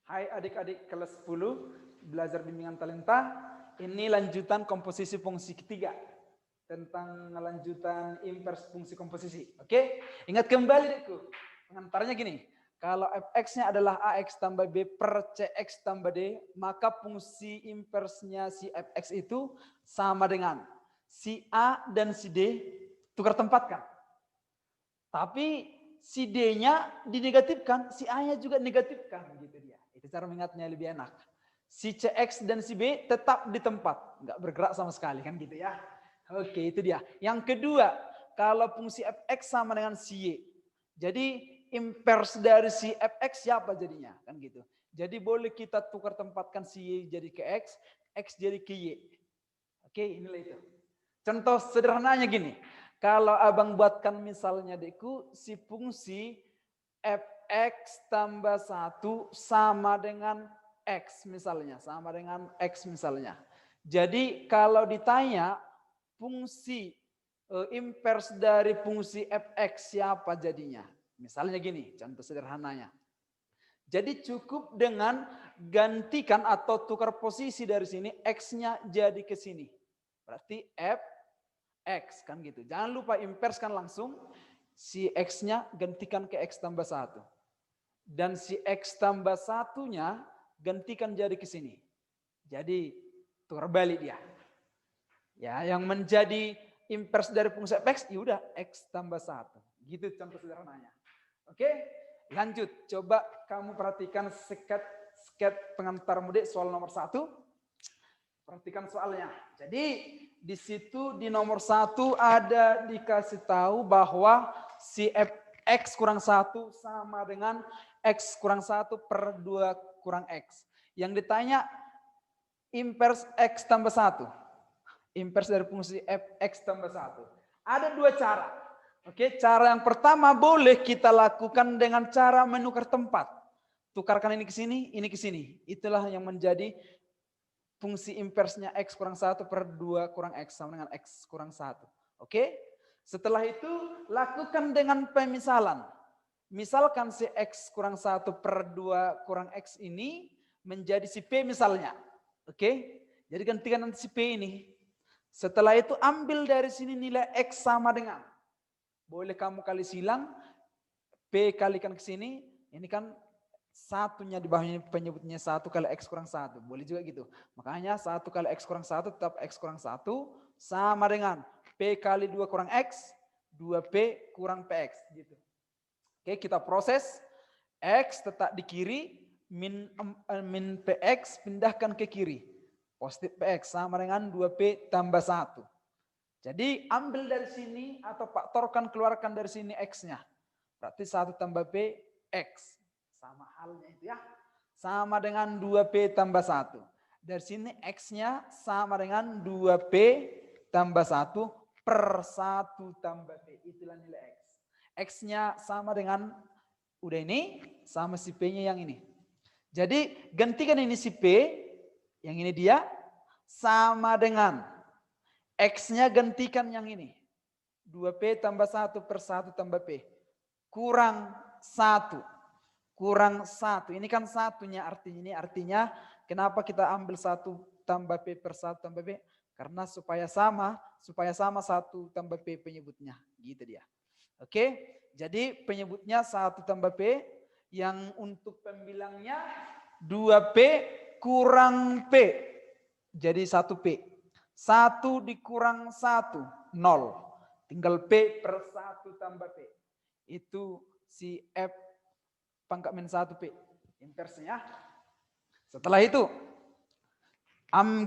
Hai adik-adik kelas 10, belajar bimbingan talenta. Ini lanjutan komposisi fungsi ketiga. Tentang lanjutan invers fungsi komposisi. Oke? Ingat kembali dekku. Pengantarnya gini. Kalau fx-nya adalah ax tambah b per cx tambah d, maka fungsi inversnya si fx itu sama dengan si a dan si d tukar tempatkan. Tapi si D-nya dinegatifkan, si A-nya juga negatifkan, gitu dia. Itu cara mengingatnya lebih enak. Si CX dan si B tetap di tempat, nggak bergerak sama sekali, kan gitu ya. Oke, itu dia. Yang kedua, kalau fungsi fx sama dengan si y, jadi invers dari si fx siapa jadinya, kan gitu. Jadi boleh kita tukar tempatkan si y jadi ke x jadi ke y. Oke, inilah itu. Contoh sederhananya gini. Kalau abang buatkan misalnya dekku, si fungsi fx tambah 1 sama dengan x misalnya. Sama dengan x misalnya. Jadi kalau ditanya fungsi invers dari fungsi fx siapa jadinya? Misalnya gini, contoh sederhananya. Jadi cukup dengan gantikan atau tukar posisi dari sini, x-nya jadi ke sini. Berarti f X kan gitu. Jangan lupa inverskan langsung si X-nya gantikan ke X tambah 1. Dan si X tambah 1-nya gantikan jadi ke sini. Jadi tukar balik dia. Ya, yang menjadi invers dari fungsi X, ya udah X tambah 1. Gitu contoh sederhananya. Oke, lanjut. Coba kamu perhatikan sket pengantar mudik soal nomor 1. Perhatikan soalnya. Jadi di situ di nomor 1 ada dikasih tahu bahwa si x kurang 1 sama dengan x kurang 1 per 2 kurang x. Yang ditanya invers x tambah 1. Invers dari fungsi fx tambah 1. Ada dua cara. Oke, cara yang pertama boleh kita lakukan dengan cara menukar tempat. Tukarkan ini ke sini, ini ke sini. Itulah yang menjadi fungsi inversnya x kurang 1 per 2 kurang x sama dengan x kurang 1. Oke? Setelah itu lakukan dengan pemisalan. Misalkan si x kurang 1 per 2 kurang x ini menjadi si p misalnya. Oke? Jadi gantikan nanti si p ini. Setelah itu ambil dari sini nilai x sama dengan. Boleh kamu kali silang. P kalikan ke sini. Ini kan satunya di bawahnya penyebutnya 1 kali X kurang 1. Boleh juga gitu. Makanya 1 kali X kurang 1 tetap X kurang 1 sama dengan P kali 2 kurang X, 2P kurang PX. Gitu. Oke, kita proses. X tetap di kiri, min PX pindahkan ke kiri. Positif PX sama dengan 2P tambah 1. Jadi ambil dari sini atau faktorkan keluarkan dari sini X-nya. Berarti 1 tambah P, X. Sama halnya itu ya. Sama dengan 2P tambah 1. Dari sini X-nya sama dengan 2P tambah 1 per 1 tambah P. Itulah nilai X. X-nya sama dengan, udah ini, sama si P-nya yang ini. Jadi gantikan ini si P, yang ini dia, sama dengan X-nya gantikan yang ini. 2P tambah 1 per 1 tambah P. Kurang 1. Kurang 1. Ini kan satunya artinya. Ini artinya kenapa kita ambil 1 tambah P per 1 tambah P. Karena supaya sama 1 tambah P penyebutnya. Gitu dia. Oke. Jadi penyebutnya 1 tambah P. Yang untuk pembilangnya 2P kurang P. Jadi 1P. 1 dikurang 1. 0. Tinggal P per 1 tambah P. Itu si F pangkat min 1P. Inversnya. Setelah itu,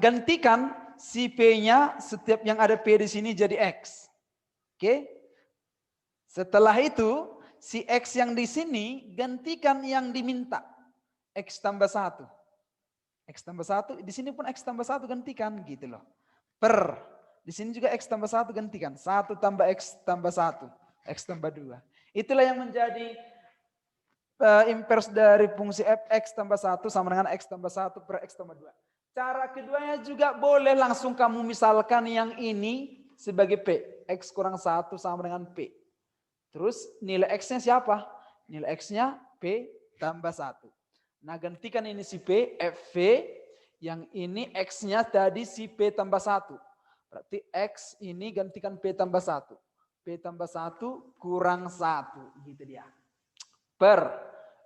gantikan si P-nya setiap yang ada P di sini jadi X. Oke. Setelah itu, si X yang di sini gantikan yang diminta. X tambah 1. X tambah 1, di sini pun X tambah 1 gantikan gitu loh. Per, di sini juga X tambah 1 gantikan. 1 tambah X tambah 1. X tambah 2. Itulah yang menjadi invers dari fungsi fx tambah 1 sama dengan x tambah 1 per x tambah 2. Cara keduanya juga boleh langsung kamu misalkan yang ini sebagai p. X kurang 1 sama dengan p. Terus nilai x-nya siapa? Nilai x-nya p tambah 1. Nah, gantikan ini si P, FV. Yang ini X-nya tadi si P tambah 1. Berarti X ini gantikan P tambah 1. P tambah 1 kurang 1. Gitu dia. Per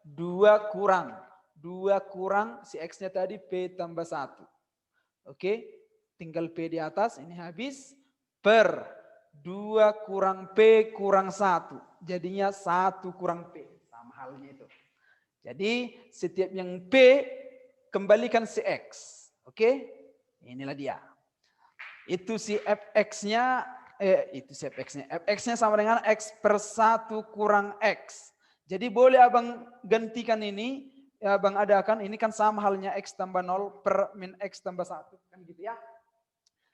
2 kurang. 2 kurang si X-nya tadi P tambah 1. Oke, tinggal P di atas, ini habis. Per 2 kurang P kurang 1. Jadinya 1 kurang P. Sama halnya itu. Jadi setiap yang P kembalikan si X. Oke, inilah dia. Itu si Fx-nya, itu si Fx-nya. Fx-nya sama dengan X per 1 kurang X. Jadi boleh abang gantikan ini, ya abang adakan, ini kan sama halnya X tambah 0 per min X tambah 1. Kan gitu ya.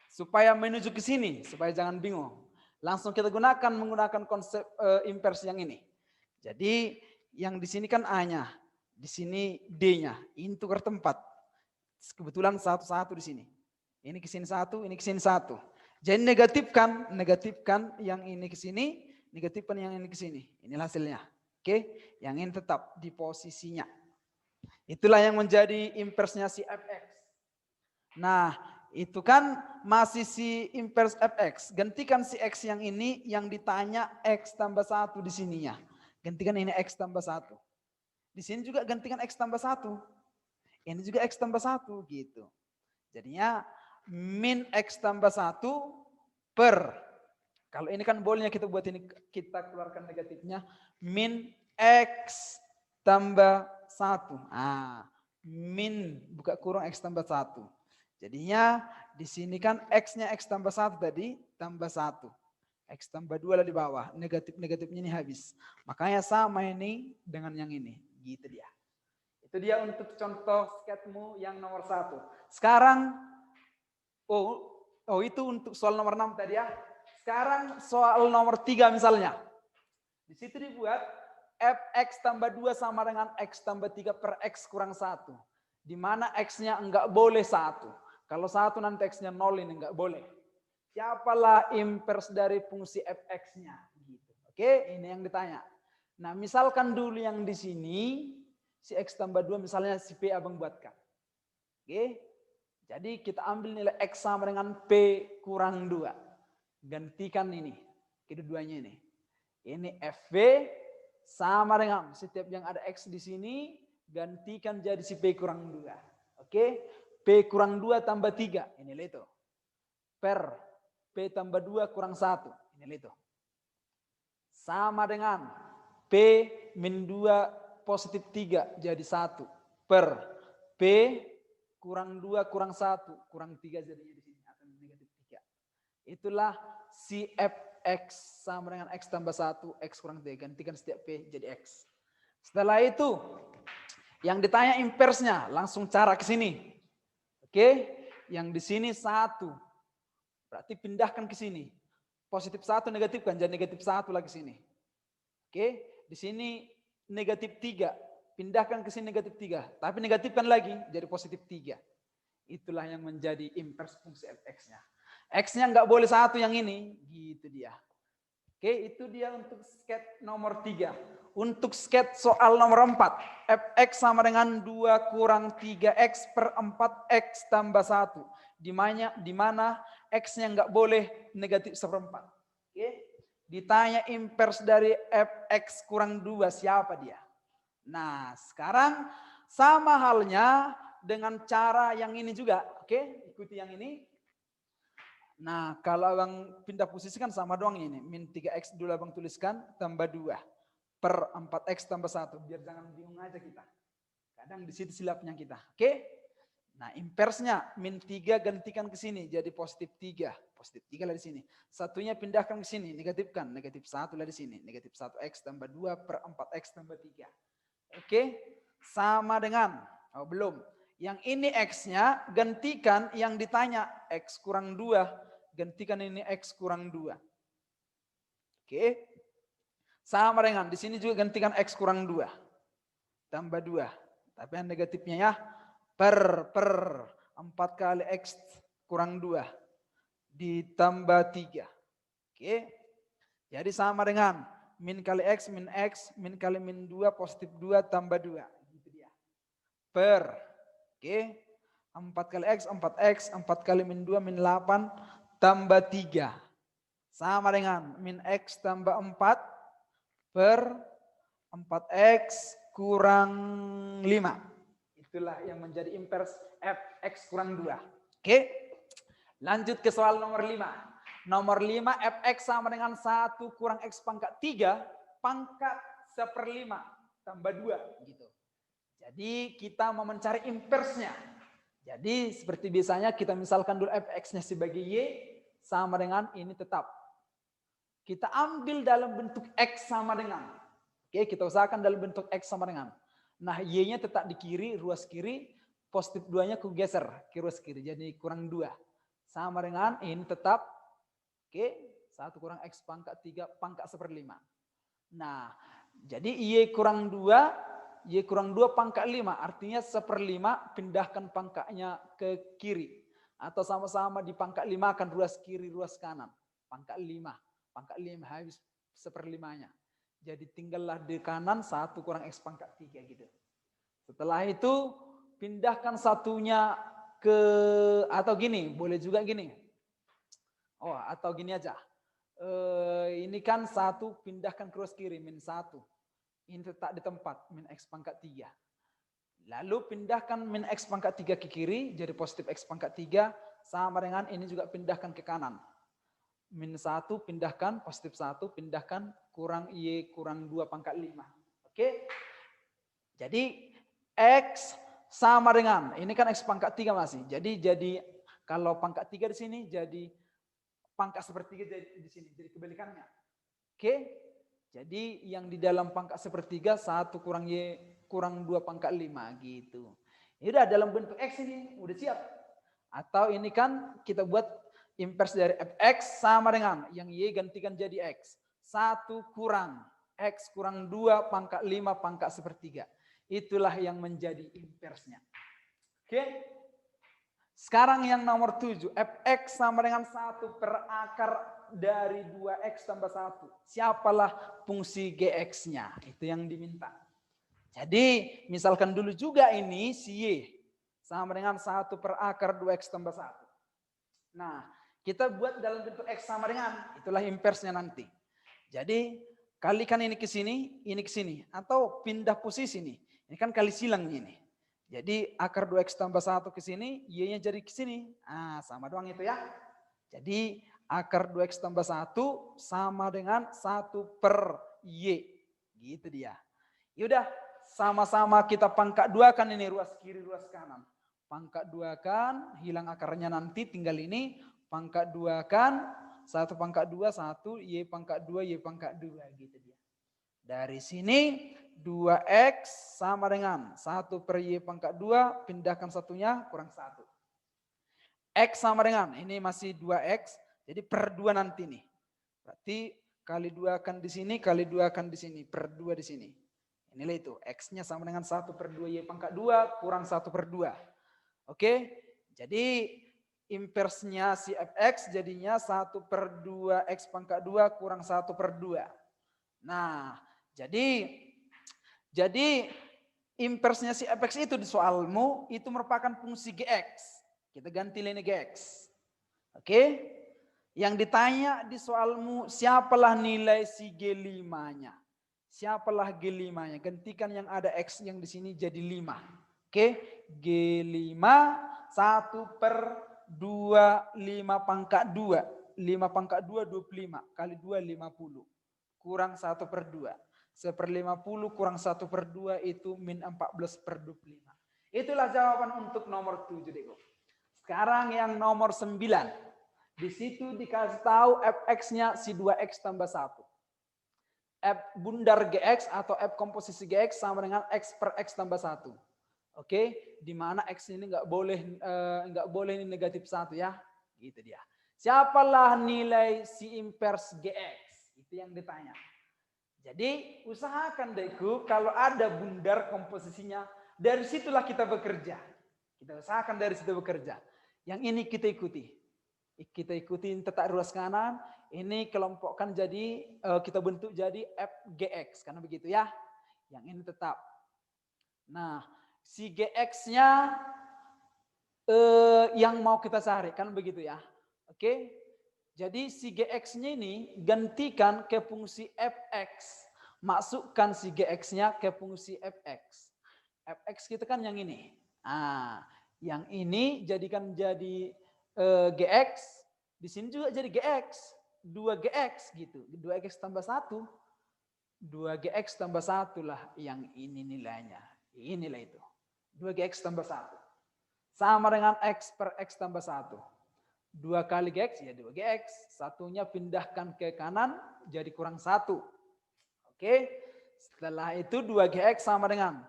Supaya menuju ke sini, supaya jangan bingung. Langsung kita menggunakan konsep inverse yang ini. Jadi yang di sini kan A-nya, di sini D-nya, ini tukar tempat. Kebetulan satu-satu di sini. Ini ke sini 1, ini ke sini 1. Jadi negatifkan yang ini ke sini, negatifkan yang ini ke sini. Inilah hasilnya. Oke, yang ini tetap di posisinya. Itulah yang menjadi inverse-nya si Fx. Nah, itu kan masih si inverse Fx. Gantikan si X yang ini, yang ditanya X tambah 1 di sininya. Gantikan ini X tambah 1. Di sini juga gantikan X tambah 1. Ini juga X tambah 1 gitu. Jadinya min X tambah 1 per. Kalau ini kan bolehnya kita buat ini, kita keluarkan negatifnya. Min X tambah 1. Ah, min buka kurung X tambah 1. Jadinya di sini kan X-nya X tambah 1 tadi, tambah 1. X tambah 2 lah di bawah. Negatif-negatifnya ini habis. Makanya sama ini dengan yang ini. Gitu dia. Itu dia untuk contoh sketmu yang nomor 1. Sekarang, itu untuk soal nomor 6 tadi ya. Sekarang soal nomor 3 misalnya. Di situ dibuat Fx tambah 2 sama dengan X tambah 3 per X kurang 1. Di mana X-nya enggak boleh 1. Kalau 1 nanti X-nya 0 ini enggak boleh. Siapalah inverse dari fungsi Fx-nya. Gitu. Oke, ini yang ditanya. Nah, misalkan dulu yang di sini, si X tambah 2 misalnya si P abang buatkan. Oke. Jadi kita ambil nilai X sama dengan P kurang 2. Gantikan ini. Kedua-duanya ini. Ini FV sama dengan setiap yang ada X di sini. Gantikan jadi si P kurang 2. Oke. P kurang 2 tambah 3. Inilah itu. Per P tambah 2 kurang 1. Inilah itu. Sama dengan P min 2 positif 3 jadi 1 per P kurang 2 kurang 1 kurang 3 jadinya di sini akan negatif 3. Itulah si Fx sama dengan X tambah 1 X kurang 3. Gantikan setiap P jadi X. Setelah itu yang ditanya inverse-nya langsung cara ke sini. Oke, yang di sini 1. Berarti pindahkan ke sini. Positif 1 negatif kan jadi negatif 1 lagi sini. Oke, di sini negatif 3. Pindahkan ke sini negatif 3. Tapi negatifkan lagi jadi positif 3. Itulah yang menjadi inverse fungsi Fx-nya. X-nya nggak boleh 1 yang ini. Gitu dia. Oke, itu dia untuk sket nomor 3. Untuk sket soal nomor 4. Fx sama dengan 2 kurang 3x per 4x tambah 1. Di mana X-nya nggak boleh negatif 1/4. Oke. Ditanya inverse dari Fx kurang 2 siapa dia? Nah, sekarang sama halnya dengan cara yang ini juga. Oke, ikuti yang ini. Nah, kalau abang pindah posisi kan sama doang ini. Min 3x dulu abang tuliskan tambah 2 per 4x tambah 1. Biar jangan bingung aja kita. Kadang di situ silapnya kita. Oke? Nah, inverse-nya min 3 gantikan ke sini jadi positif 3. Positif 3 lah di sini. Satunya pindahkan ke sini, negatifkan. Negatif 1 lah di sini. Negatif 1x tambah 2 per 4x tambah 3. Oke? Sama dengan, belum. Yang ini x-nya gantikan yang ditanya x kurang 2. Gantikan ini x kurang 2. Oke? Sama dengan, di sini juga gantikan x kurang 2. Tambah 2. Tapi yang negatifnya ya. Per 4 kali X kurang 2 ditambah 3. Oke. Jadi sama dengan min kali X, min kali min 2 positif 2 tambah 2. Gitu dia. per. Oke. 4 kali X, 4X, 4 kali min 2, min 8, tambah 3. Sama dengan min X tambah 4 per 4X kurang 5. Itulah yang menjadi invers Fx kurang 2. Oke. Lanjut ke soal nomor 5. Nomor 5 Fx sama dengan 1 kurang X pangkat 3 pangkat 1/5 tambah 2 gitu. Jadi kita mau mencari inversnya. Jadi seperti biasanya kita misalkan dulu Fx-nya sebagai Y sama dengan ini tetap. Kita ambil dalam bentuk X sama dengan. Oke, kita usahakan dalam bentuk X sama dengan. Nah, Y-nya tetap di kiri, ruas kiri, positif 2-nya kugeser ke ruas kiri. Jadi kurang 2. Sama dengan ini tetap. Oke, 1 kurang X pangkat 3 pangkat 1/5. Nah, jadi Y kurang 2 pangkat 5. Artinya 1/5 pindahkan pangkatnya ke kiri. Atau sama-sama di pangkat 5 akan ruas kiri, ruas kanan. Pangkat 5. Pangkat 5 habis 1/5-nya. Jadi tinggallah di kanan 1 kurang X pangkat 3 gitu. Setelah itu pindahkan satunya ke, atau gini, boleh juga gini. Oh, atau gini aja. Ini kan 1 pindahkan ke ruas kiri, min 1. Ini tetap di tempat, min X pangkat 3. Lalu pindahkan min X pangkat 3 ke kiri, jadi positif X pangkat 3, sama dengan ini juga pindahkan ke kanan. Min 1 pindahkan, positif 1 pindahkan, kurang Y kurang 2 pangkat 5. Oke. Jadi X sama dengan, ini kan X pangkat 3 masih. Jadi kalau pangkat 3 di sini jadi pangkat 1/3 di sini, jadi kebalikannya. Oke. Jadi yang di dalam pangkat 1/3 1 kurang Y kurang 2 pangkat 5 gitu. Ini udah dalam bentuk X ini, udah siap. Atau ini kan kita buat invers dari Fx sama dengan yang Y gantikan jadi X. 1 kurang X kurang 2 pangkat 5 pangkat 1/3. Itulah yang menjadi inversnya. Oke. Sekarang yang nomor 7. Fx sama dengan 1 per akar dari 2X tambah 1. Siapalah fungsi Gx-nya? Itu yang diminta. Jadi misalkan dulu juga ini si Y sama dengan 1 per akar 2X tambah 1. Nah, kita buat dalam bentuk X sama dengan, itulah inversnya nanti. Jadi kalikan ini ke sini, ini ke sini. Atau pindah posisi nih. Ini kan kali silang ini. Jadi akar 2X tambah 1 ke sini, Y-nya jadi ke sini. Nah, sama doang itu ya. Jadi akar 2X tambah 1 sama dengan 1 per Y. Gitu dia. Yaudah, sama-sama kita pangkat 2 kan ini ruas kiri, ruas kanan. Pangkat 2 kan, hilang akarnya nanti tinggal ini. Pangkat 2 kan, 1 pangkat 2, 1, Y pangkat 2, Y pangkat 2. Gitu dia. Dari sini 2X sama dengan 1 per Y pangkat 2, pindahkan satunya kurang 1. X sama dengan, ini masih 2X, jadi per 2 nanti nih. Berarti kali 2 akan di sini, kali 2 akan di sini, per 2 di sini. Inilah itu, X-nya sama dengan 1 per 2 Y pangkat 2 kurang 1 per 2. Oke, jadi inversnya si Fx jadinya 1 per 2 X pangkat 2 kurang 1 per 2. Nah, jadi inversnya si Fx itu di soalmu itu merupakan fungsi Gx. Kita ganti lini Gx. Oke? Yang ditanya di soalmu siapalah nilai si G5-nya? Siapalah G5-nya? Gantikan yang ada X yang di sini jadi 5. Oke? G5 1 per 2 5 pangkat 2. 5 pangkat 2 25 kali 2 50 kurang 1 per 2. 1/50 kurang 1 per 2 itu min 14 per 25. Itulah jawaban untuk nomor 7. Deko. Sekarang yang nomor 9. Di situ dikasih tahu Fx-nya si 2X tambah 1. F bundar Gx atau F komposisi Gx sama dengan X per X tambah 1. Oke, di mana X ini nggak boleh ini negatif 1 ya. Gitu dia. Siapalah nilai si invers Gx? Itu yang ditanya. Jadi usahakan Deku kalau ada bundar komposisinya, dari situlah kita bekerja. Kita usahakan dari situ bekerja. Yang ini kita ikuti. Kita ikutin tetap ruas kanan. Ini kelompokkan jadi, kita bentuk jadi FGX. Karena begitu ya. Yang ini tetap. Nah, si GX-nya yang mau kita cari, kan begitu ya. Oke. Jadi si GX-nya ini gantikan ke fungsi fx. Masukkan si GX-nya ke fungsi fx. Fx kita kan yang ini. Nah, yang ini jadikan jadi GX. Di sini juga jadi GX. 2GX gitu. 2X tambah 1. 2GX tambah 1 lah yang ini nilainya. Inilah itu. 2GX tambah 1. Sama dengan X per X tambah 1. 2 kali GX ya 2GX. Satunya pindahkan ke kanan jadi kurang 1. Oke. Setelah itu 2GX sama dengan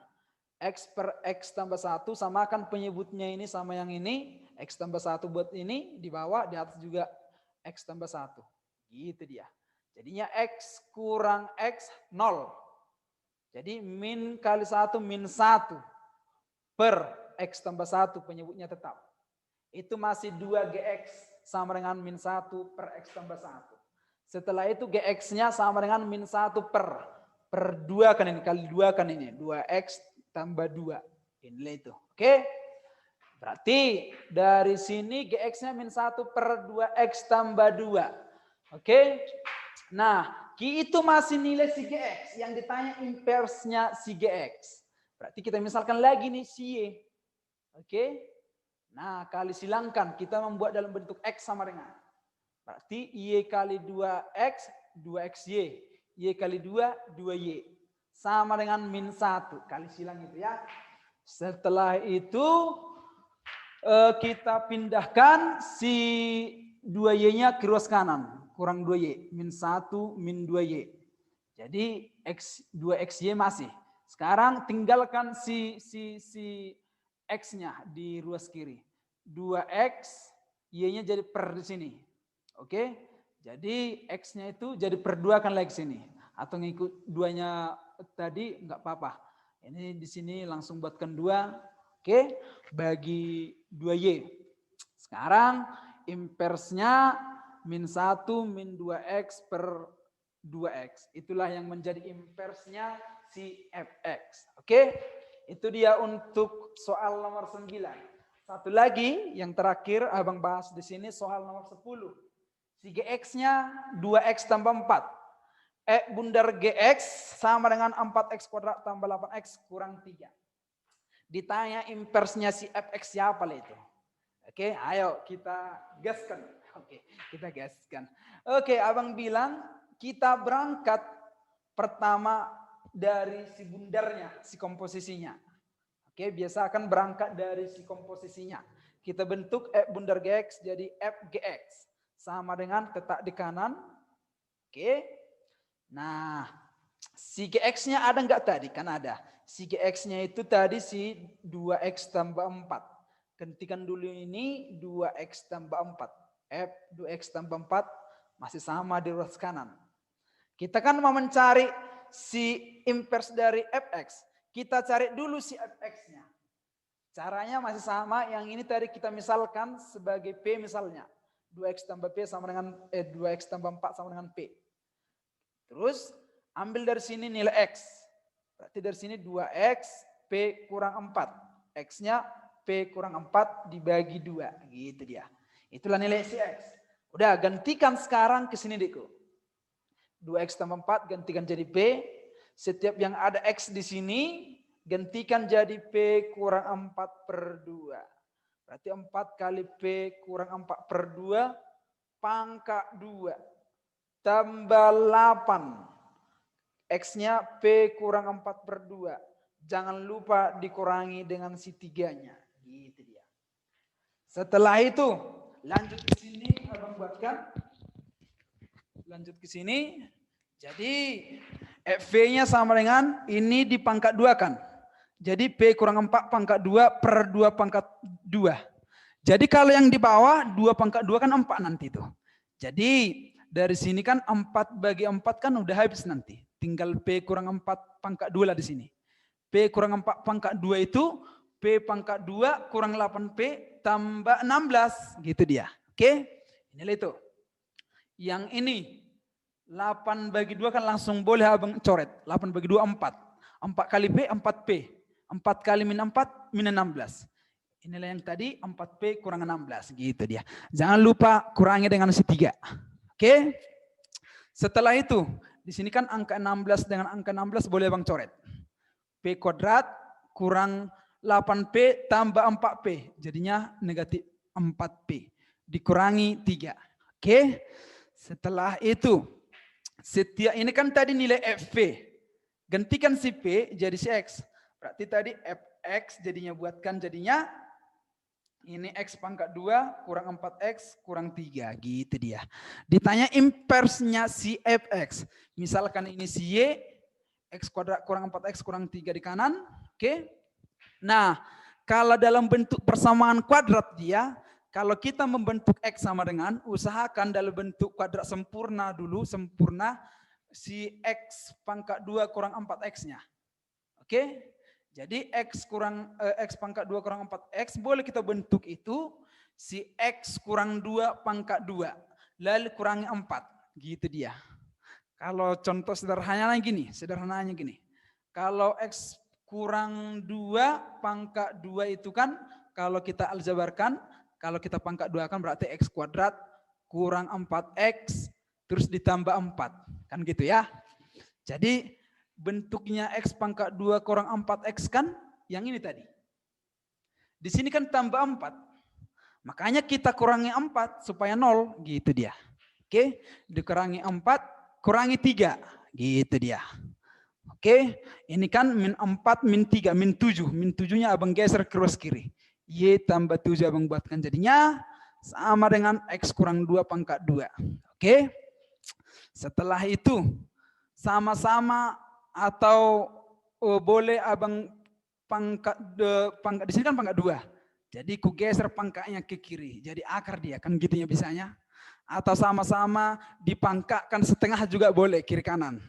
X per X tambah 1. Samakan penyebutnya ini sama yang ini. X tambah 1 buat ini. Di bawah, di atas juga X tambah 1. Gitu dia. Jadinya X kurang X 0. Jadi min kali 1 min 1 per X tambah 1 penyebutnya tetap. Itu masih 2GX sama dengan min 1 per X tambah 1. Setelah itu GX-nya sama dengan min 1 per 2 kan ini, kali 2 kan ini. 2X tambah 2. Inilah itu. Oke. Berarti dari sini GX-nya min 1 per 2X tambah 2. Oke. Nah, itu masih nilai si GX. Yang ditanya inverse-nya si GX. Berarti kita misalkan lagi nih si Y. Oke. Nah, kali silangkan kita membuat dalam bentuk X sama dengan. Berarti Y kali 2X, 2XY. Y kali 2, 2Y. Sama dengan min 1. Kali silang itu ya. Setelah itu kita pindahkan si 2Y-nya ke ruas kanan. Kurang 2Y. Min 1, min 2Y. Jadi 2XY masih. Sekarang tinggalkan si X-nya di ruas kiri. 2X, Y-nya jadi per di sini. Oke. Jadi X-nya itu jadi per 2 kan lagi sini. Atau ngikut 2-nya tadi enggak apa-apa. Ini di sini langsung buatkan 2. Oke. Bagi 2Y. Sekarang inverse-nya min 1 min 2X per 2X. Itulah yang menjadi inverse-nya si fx. Oke? Itu dia untuk soal nomor 9. Satu lagi yang terakhir Abang bahas di sini soal nomor 10. Si GX-nya 2X tambah 4. Bundar GX sama dengan 4X kuadrat tambah 8X kurang 3. Ditanya inverse-nya si fx siapa lah itu? Oke, ayo kita gaskan. Oke, kita gaskan. Oke, Abang bilang kita berangkat pertama dari si bundarnya, si komposisinya. Oke, biasa akan berangkat dari si komposisinya. Kita bentuk bundar GX jadi FGX. Sama dengan letak di kanan. Oke. Nah, si GX-nya ada enggak tadi? Kan ada. Si GX-nya itu tadi si 2X tambah 4. Gantikan dulu ini 2X tambah 4. F 2X tambah 4 masih sama di ruas kanan. Kita kan mau mencari si inverse dari fx. Kita cari dulu si fx-nya. Caranya masih sama. Yang ini tadi kita misalkan sebagai P misalnya. 2X tambah P sama dengan 2X tambah 4 sama dengan P. Terus ambil dari sini nilai X. Berarti dari sini 2X P kurang 4. X-nya P kurang 4 dibagi 2. Gitu dia. Itulah nilai si X. Udah gantikan sekarang ke sini Deko. 2X tambah 4 gantikan jadi P. Setiap yang ada X di sini gantikan jadi P kurang 4 per 2. Berarti 4 kali P kurang 4 per 2 pangkat 2. Tambah 8. X-nya P kurang 4 per 2. Jangan lupa dikurangi dengan si 3-nya. Gitu dia. Setelah itu lanjut ke sini Abang buatkan. Lanjut ke sini. Jadi V-nya sama dengan ini di pangkat 2 kan. Jadi P kurang 4 pangkat 2 per 2 pangkat 2. Jadi kalau yang di bawah 2 pangkat 2 kan 4 nanti tuh. Jadi dari sini kan 4 bagi 4 kan udah habis nanti. Tinggal P kurang 4 pangkat 2 lah di sini. P kurang 4 pangkat 2 itu P pangkat 2 kurang 8P tambah 16. Gitu dia. Oke. Inilah itu. Yang ini 8 bagi 2 kan langsung boleh Abang coret. 8 bagi 2 4. 4 kali P 4P. 4 kali min 4, min 16. Inilah yang tadi 4P kurang 16. Gitu dia. Jangan lupa kurangi dengan si 3. Oke. Setelah itu, di sini kan angka 16 dengan angka 16 boleh Bang coret. P kuadrat kurang 8P tambah 4P. Jadinya negatif 4P. Dikurangi 3. Oke. Setelah itu, setiap ini kan tadi nilai FP. Gantikan si P jadi si X. Berarti tadi Fx jadinya buatkan jadinya ini X pangkat 2 kurang 4X kurang 3. Gitu dia. Ditanya impersnya si Fx. Misalkan ini si Y. X kuadrat kurang 4X kurang 3 di kanan. Oke. Nah, kalau dalam bentuk persamaan kuadrat dia. Kalau kita membentuk X sama dengan. Usahakan dalam bentuk kuadrat sempurna dulu. Sempurna. Si X pangkat 2 kurang 4X-nya. Oke. Jadi X pangkat 2 kurang 4X boleh kita bentuk itu si X kurang 2 pangkat 2. Lalu kurangi 4. Gitu dia. Kalau contoh sederhananya gini. Kalau X kurang 2 pangkat 2 itu kan kalau kita aljabarkan, kalau kita pangkat 2 kan berarti X kuadrat kurang 4X terus ditambah 4. Kan gitu ya. Jadi bentuknya X pangkat 2 kurang 4X kan yang ini tadi. Di sini kan tambah 4. Makanya kita kurangi 4 supaya 0. Gitu dia. Oke. Dikurangi 4, kurangi 3. Gitu dia. Oke. Ini kan min 4, min 3, min 7. Min 7-nya abang geser cross kiri. Y tambah 7 abang buatkan jadinya sama dengan X kurang 2 pangkat 2. Oke. Setelah itu sama-sama atau boleh abang pangkat di sini kan pangkat 2. Jadi ku geser pangkatnya ke kiri. Jadi akar dia kan gitunya bisanya. Atau sama-sama dipangkatkan setengah juga boleh kiri kanan.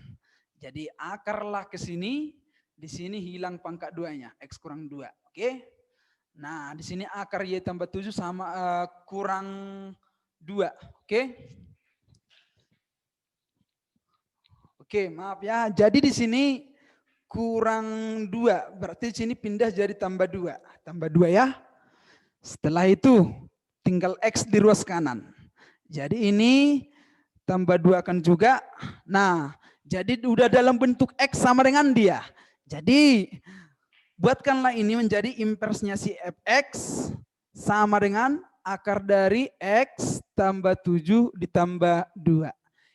Jadi akarlah ke sini, di sini hilang pangkat 2-nya, X kurang 2. Oke. Nah, di sini akar Y tambah 7 sama kurang 2. Oke. Oke, maaf ya. Jadi di sini kurang 2. Berarti di sini pindah jadi tambah 2. Tambah 2 ya. Setelah itu tinggal X di ruas kanan. Jadi ini tambah 2 kan juga. Nah, jadi udah dalam bentuk X sama dengan dia. Jadi buatkanlah ini menjadi impersnya si Fx sama dengan akar dari X tambah 7 ditambah 2.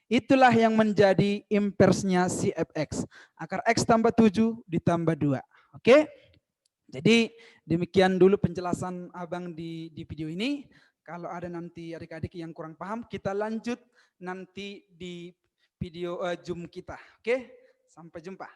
Itulah yang menjadi impersnya si Fx. Akar X tambah 7 ditambah 2. Oke. Jadi demikian dulu penjelasan abang di video ini. Kalau ada nanti adik-adik yang kurang paham, kita lanjut nanti di video Zoom kita. Oke. Sampai jumpa.